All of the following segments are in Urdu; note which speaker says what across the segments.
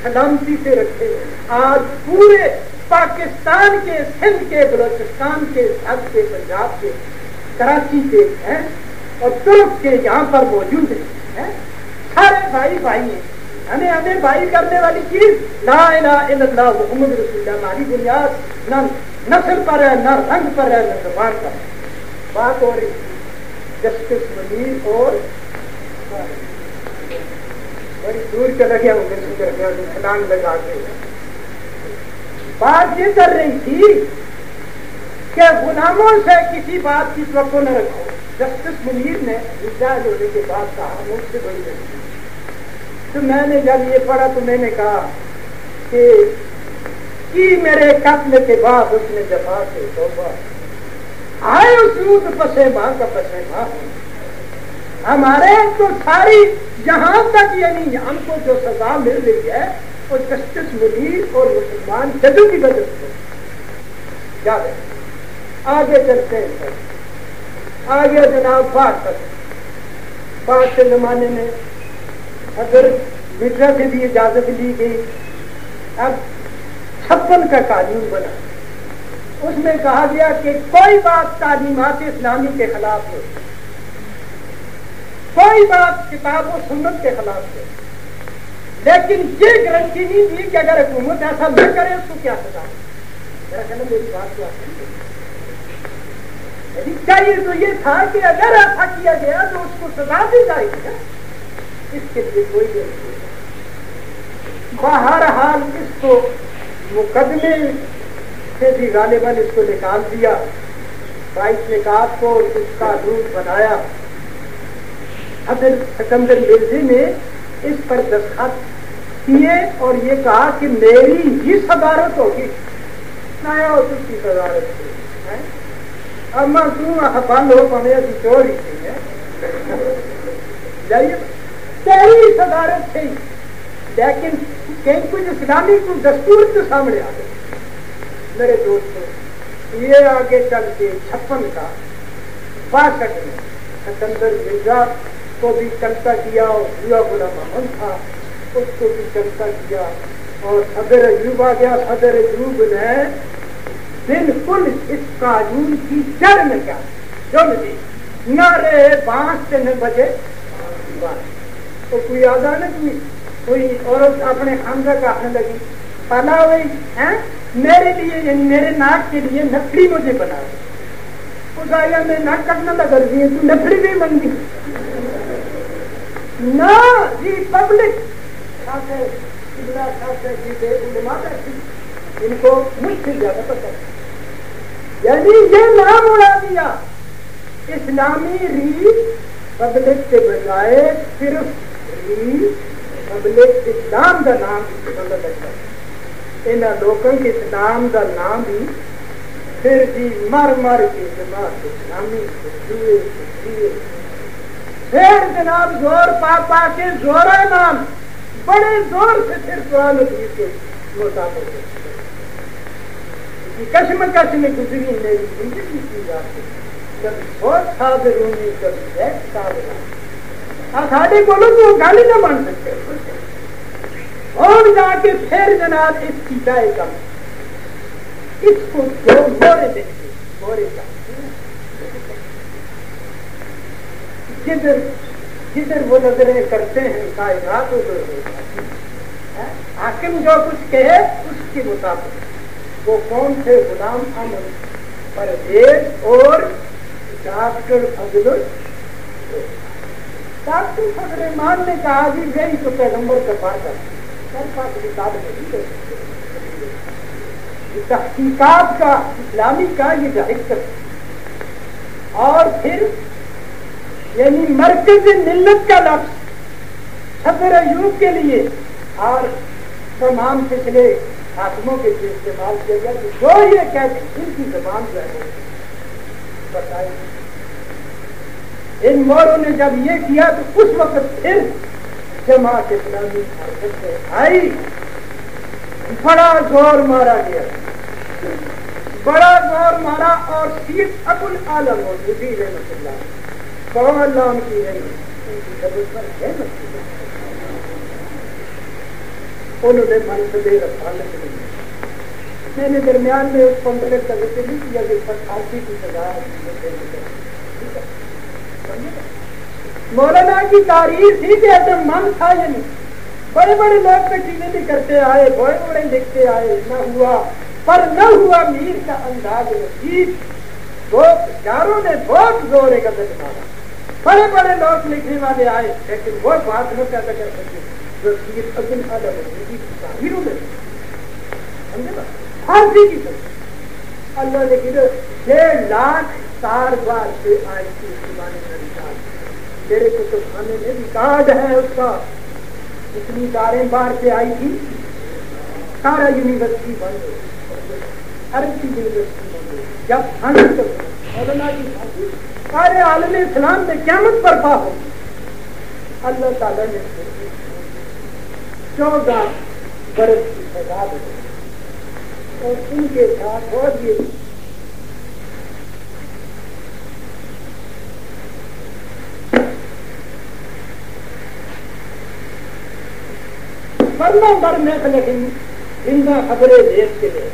Speaker 1: سلامتی سے رکھے. آج پورے پاکستان کے، سندھ کے، بلوچستان کے، سرحد کے، پنجاب کے، کراچی کے ہیں اور ترک کے یہاں پر موجود ہیں. سارے بھائی بھائی ہیں. ہمیں بھائی کرنے والی چیز لا الہ الا اللہ محمد رسول اللہ. ہماری بنیاد نہ نسل پر ہے، نہ رنگ پر ہے، نہ زبان پر ہے. بات ہو رہی جسٹس منیر اور بڑی دور چلا گیا چھلانگ لگا کے. بات یہ کر رہی تھی کہ غلاموں سے کسی بات کی توقع نہ رکھو. جسٹس منیر نے ریٹائر ہونے کے بعد کہا مجھ سے بڑی غلطی. تو میں نے جب یہ پڑھا تو میں نے کہا کہ میرے قتل کے بعد اس نے جفا سے توبہ آئے اسود پسے ماں کا پسے ماں. ہمارے تو ساری یہاں تک یعنی ہم کو جو سزا مل رہی ہے وہ جسٹس منیر اور مسلمان ججوں کی وجہ سے. یاد ہے آگے چلتے ہیں. آگے جناب بات کے زمانے میں اگر میڈیا سے بھی اجازت لی گئی. اب 56 کا قانون بنا. اس میں کہا گیا کہ کوئی بات تعلیمات اسلامی کے خلاف ہو، کوئی بات کتاب و سنت کے خلاف ہو، لیکن یہ گارنٹی نہیں دی کہ اگر حکومت ایسا نہ کرے اس کو کیا سزا ہے. میرا کہنا میری بات کو چاہیے تو یہ تھا کہ اگر ایسا کیا گیا تو اس کو سزا دی جائے گی. اس کے لیے کوئی ضرورت نہیں. بہرحال اس کو مقدمے سے بھی غالباً اس کو نکال دیا. 22 نکات کو اس کا روپ بنایا. حضرت سکندر مرزی نے اس پر دستخط کیے اور یہ کہا کہ میری ہی صدارت ہوگی. نیا اس کی صدارت ہوگی. اما تم بند ہو پانے ابھی چور ہی تھی ہے جائیے تیری صدارت تھی. لیکن کہیں کچھ اسلامی کو دستور تو سامنے آ گئے. میرے دوستوں یہ آگے چل کے 56 کا 62 میں سکندر مرزا کو بھی چلتا کیا اور غلام محمد تھا اس کو بھی چلتا کیا اور صدر ایوب آ گیا. صدر ایوب نے بالکل اس قانون کی جڑ میں کیا جو دی نہ رہے بانس سے 9 بجے تو کوئی آدھا نہ کوئی عورت اپنے خاندہ کا آنے لگی پالا ہوئی ہے میرے لیے یعنی میرے ناک کے لیے نکڑی مجھے بنا اس آیا میں ناک کٹنا لگا دی تو نکڑی بھی بن گئی نہ جی پبلک ان کو مشکل زیادہ پتہ یعنی یہ نام اڑا دیا. اسلامی ری پبلک کے بجائے صرف ری پبلک اسلام کا نام بدل لگتا. ان لوگوں کے اسلام کا نام بھی پھر جی مر کے جماعت اسلامی پھر جناب زور پا کے زورا نام بڑے زور سے پھر قرآن حدیث کے مطابق کشمکش میں گزری میری زندگی کی بات ہے. کبھی بہت صابر ہونی کبھی بہت صابر ساڑھے بولو تو گالی نہ مان سکتے اور جا کے پھر جناب اس کی جائے کم اس کو جو مورے دیکھتے مورے کا جدھر وہ نظریں کرتے ہیں کائنات حاکم جو کچھ کہے اس کے مطابق وہ کون تھے غلام احمد پرویز اور ڈاکٹر فضل الرحمان نے کہا جی یہی تو پیغمبر کا بات ہے تحقیقات کا اسلامی کا یہ ظاہر اور پھر یعنی مرکز ملت کا لفظ صدر ایوب کے لیے اور تمام پچھلے حاکموں کے لیے استعمال کیا گیا کہ جو یہ کہتے ان کی زبان جو ہے بتائی. ان موروں نے جب یہ کیا تو اس وقت پھر جماعت اسلامی حرکت میں آئی. بڑا زور مارا گیا بڑا زور مارا اور سید ابو العالم مودودی رحمۃ اللہ کون اللہ ان کی ہے ان کی قبر پر ہے انہوں نے منصب رسالت نہیں. میں نے درمیان میں اس کمپلیٹ کا ذکر نہیں کیا کہ پھانسی کی سزا. مولانا کی تاریخ تھی کہ ایسا من تھا یا نہیں. بڑے بڑے لوگ تو چیزیں بھی کرتے آئے, بڑے بڑے لکھتے آئے, نہ ہوا پر نہ ہوا میر کا انداز نصیب. بہت چاروں نے بہت زور غزل مارا. بڑے بڑے لوگ لکھنے والے آئے لیکن وہ بات نہ پیدا کر سکے جو سید عبد الخالق کی تاریخوں میں سمجھے نا. پھانسی کی سزا اللہ نے کہا 6 لاکھ سال بعد سے آئی تھی زبان میں. میرے کتب خانے میں ریکارڈ ہے اس کا. اتنی داریں باہر سے آئی تھی. سارا یونیورسٹی بند ہو, عربی یونیورسٹی بند ہو. جب پھانسی مولانا کی پھانسی سارے عالم اسلام میں قیامت برپا ہو. اللہ تعالیٰ نے 14 برس کی سزا دی اور ان کے ساتھ اور یہ ورنہ مرنے سے لیکن زندہ خبریں دیش کے لیے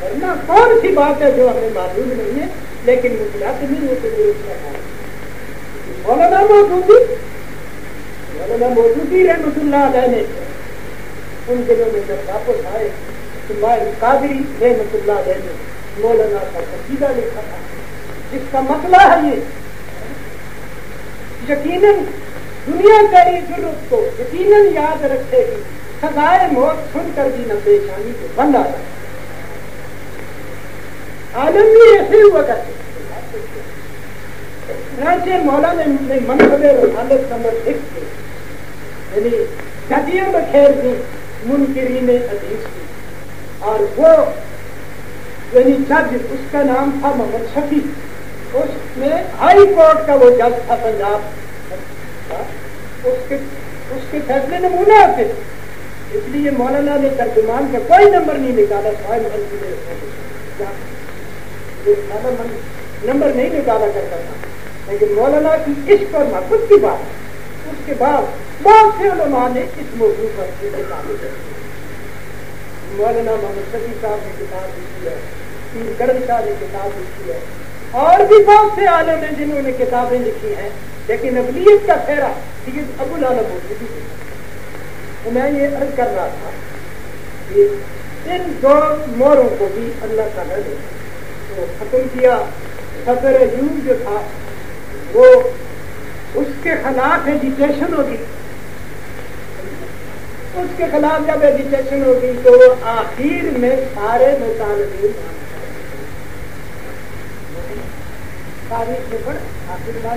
Speaker 1: ورنہ کون سی بات ہے جو ہمیں معلوم نہیں ہے لیکن مجھے نہیں ہوتے. مولانا موجودی رحمۃ اللہ علیہ نے ان دنوں میں جب واپس آئے قادری رحمۃ اللہ علیہ نے مولانا کا قصیدہ لکھا تھا جس کا مسئلہ ہے یہ. یقیناً دنیا تیری ضرورت کو یقیناً یاد رکھے گی. سزائے موت سن کر بھی نہ پیشانی کو بند آ جائے. عالم بھی ایسے ہوا کرتے. مولانا نے منصب رسالت نمبر 6 کے یعنی گدیوں میں خیر دی منکرین حدیث کی اور وہ یعنی جج اس کا نام تھا محمد شفیع. اس میں ہائی کورٹ کا وہ جج تھا پنجاب. اس کے فیصلے نمونہ ہوتے تھے. اس لیے مولانا نے ترجمان کا کوئی نمبر نہیں نکالا. نمبر نہیں نکالا کرتا تھا لیکن مولانا کی عشق اور محبت کی بات. اس کے بعد بہت سے علماء نے اس موضوع پر کتابیں لکھی. مولانا محمد شفیع صاحب نے کتاب لکھی ہے, پیر کرم شاہ نے کتاب لکھی ہے, اور بھی بہت سے عالم ہیں جنہوں نے کتابیں لکھی ہیں. لیکن اقلیت کا پھیرا سید ابو العلا موجودی ہے. تو میں یہ عرض کر رہا تھا کہ ان 2 موروں کو بھی اللہ تعالیٰ نے تو ختم کیا. صدر ایوب جو تھا وہ اس کے خلاف ایجیٹیشن ہوگی. اس کے خلاف جب ایجیٹیشن ہوگی تو وہ آخر میں سارے مطالبے تاریخ میں پڑھ آخر کا